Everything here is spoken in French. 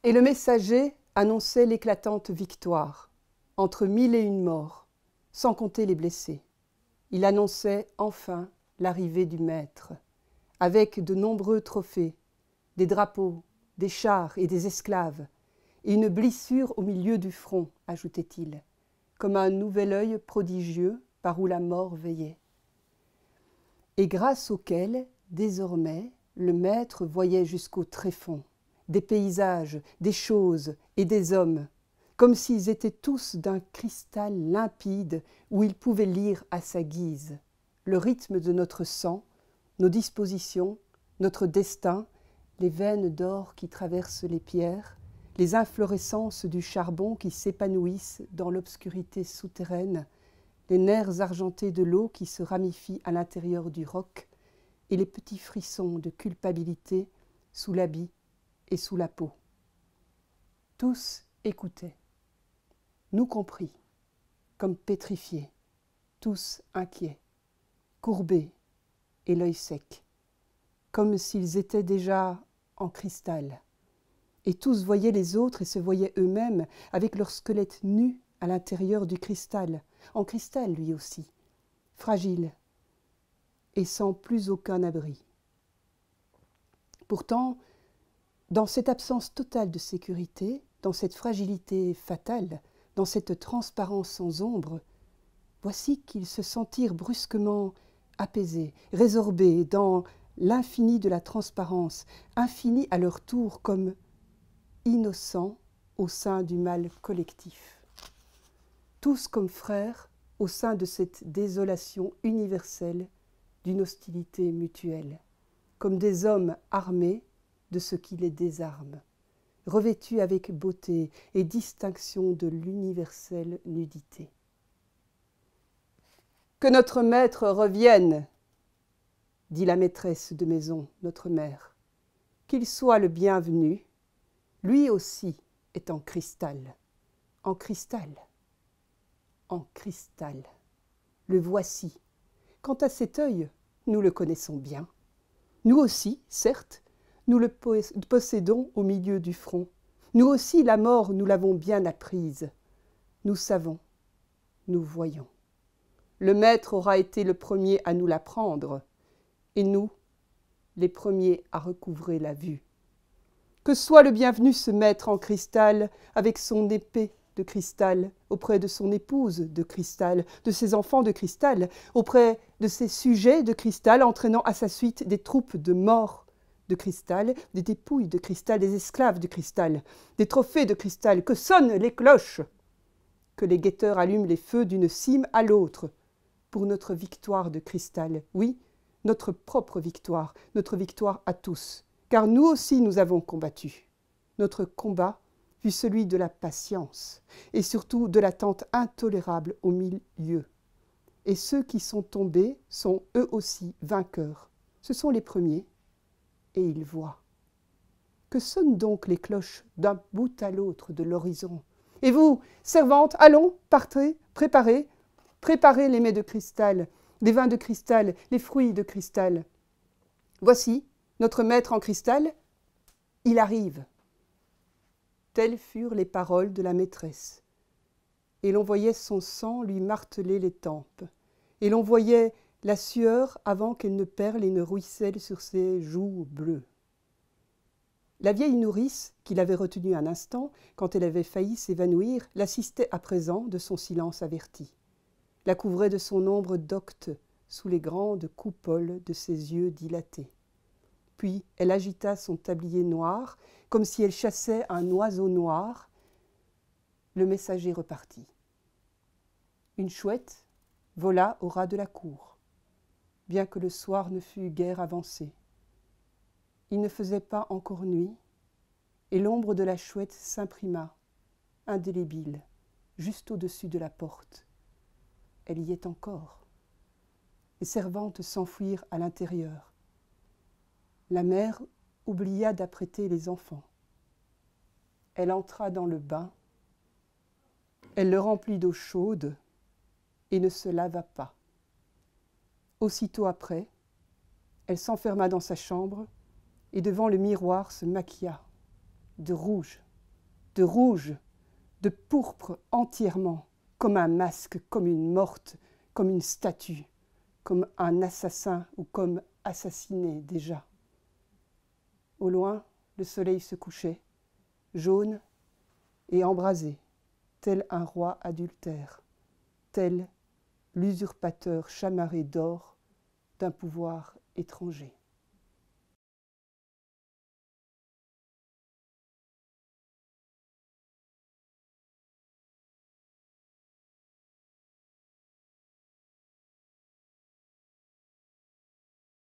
Et le messager annonçait l'éclatante victoire, entre 1001 morts, sans compter les blessés. Il annonçait enfin l'arrivée du Maître, avec de nombreux trophées, des drapeaux, des chars et des esclaves, et une blessure au milieu du front, ajoutait-il, comme un nouvel œil prodigieux par où la mort veillait. Et grâce auquel, désormais, le Maître voyait jusqu'au tréfonds, des paysages, des choses et des hommes, comme s'ils étaient tous d'un cristal limpide où il pouvait lire à sa guise le rythme de notre sang, nos dispositions, notre destin, les veines d'or qui traversent les pierres, les inflorescences du charbon qui s'épanouissent dans l'obscurité souterraine, les nerfs argentés de l'eau qui se ramifient à l'intérieur du roc, et les petits frissons de culpabilité sous l'habit et sous la peau. Tous écoutaient, nous compris, comme pétrifiés, tous inquiets, courbés et l'œil sec, comme s'ils étaient déjà en cristal. Et tous voyaient les autres et se voyaient eux-mêmes avec leur squelette nu à l'intérieur du cristal, en cristal lui aussi, fragile et sans plus aucun abri. Pourtant, dans cette absence totale de sécurité, dans cette fragilité fatale, dans cette transparence sans ombre, voici qu'ils se sentirent brusquement apaisés, résorbés dans l'infini de la transparence, infini à leur tour comme innocents au sein du mal collectif. Tous comme frères au sein de cette désolation universelle d'une hostilité mutuelle, comme des hommes armés de ce qui les désarme, revêtus avec beauté et distinction de l'universelle nudité. « Que notre maître revienne !» dit la maîtresse de maison, notre mère. « Qu'il soit le bienvenu, lui aussi est en cristal, en cristal, en cristal. Le voici. Quant à cet œil, nous le connaissons bien. Nous aussi, certes, nous le possédons au milieu du front. Nous aussi, la mort, nous l'avons bien apprise. Nous savons, nous voyons. Le Maître aura été le premier à nous l'apprendre, et nous, les premiers à recouvrer la vue. Que soit le bienvenu ce Maître en cristal, avec son épée de cristal, auprès de son épouse de cristal, de ses enfants de cristal, auprès de ses sujets de cristal, entraînant à sa suite des troupes de morts de cristal, des dépouilles de cristal, des esclaves de cristal, des trophées de cristal, que sonnent les cloches, que les guetteurs allument les feux d'une cime à l'autre, pour notre victoire de cristal, oui, notre propre victoire, notre victoire à tous, car nous aussi nous avons combattu. Notre combat fut celui de la patience, et surtout de l'attente intolérable au milieu. Et ceux qui sont tombés sont eux aussi vainqueurs. Ce sont les premiers, et ils voient. Que sonnent donc les cloches d'un bout à l'autre de l'horizon? Et vous, servantes, allons, partez, préparez les mets de cristal, les vins de cristal, les fruits de cristal. Voici, notre maître en cristal, il arrive. Telles furent les paroles de la maîtresse. Et l'on voyait son sang lui marteler les tempes. Et l'on voyait la sueur avant qu'elle ne perle et ne ruisselle sur ses joues bleues. La vieille nourrice, qui l'avait retenue un instant, quand elle avait failli s'évanouir, l'assistait à présent de son silence averti, la couvrait de son ombre docte sous les grandes coupoles de ses yeux dilatés. Puis elle agita son tablier noir, comme si elle chassait un oiseau noir. Le messager repartit. Une chouette vola au ras de la cour, bien que le soir ne fût guère avancé. Il ne faisait pas encore nuit, et l'ombre de la chouette s'imprima, indélébile, juste au-dessus de la porte. Elle y est encore. Les servantes s'enfuirent à l'intérieur. La mère oublia d'apprêter les enfants. Elle entra dans le bain, elle le remplit d'eau chaude et ne se lava pas. Aussitôt après, elle s'enferma dans sa chambre et devant le miroir se maquilla de rouge de rouge, de pourpre entièrement, comme un masque, comme une morte, comme une statue, comme un assassin ou comme assassiné déjà. Au loin, le soleil se couchait, jaune et embrasé, tel un roi adultère, tel l'usurpateur chamarré d'or d'un pouvoir étranger.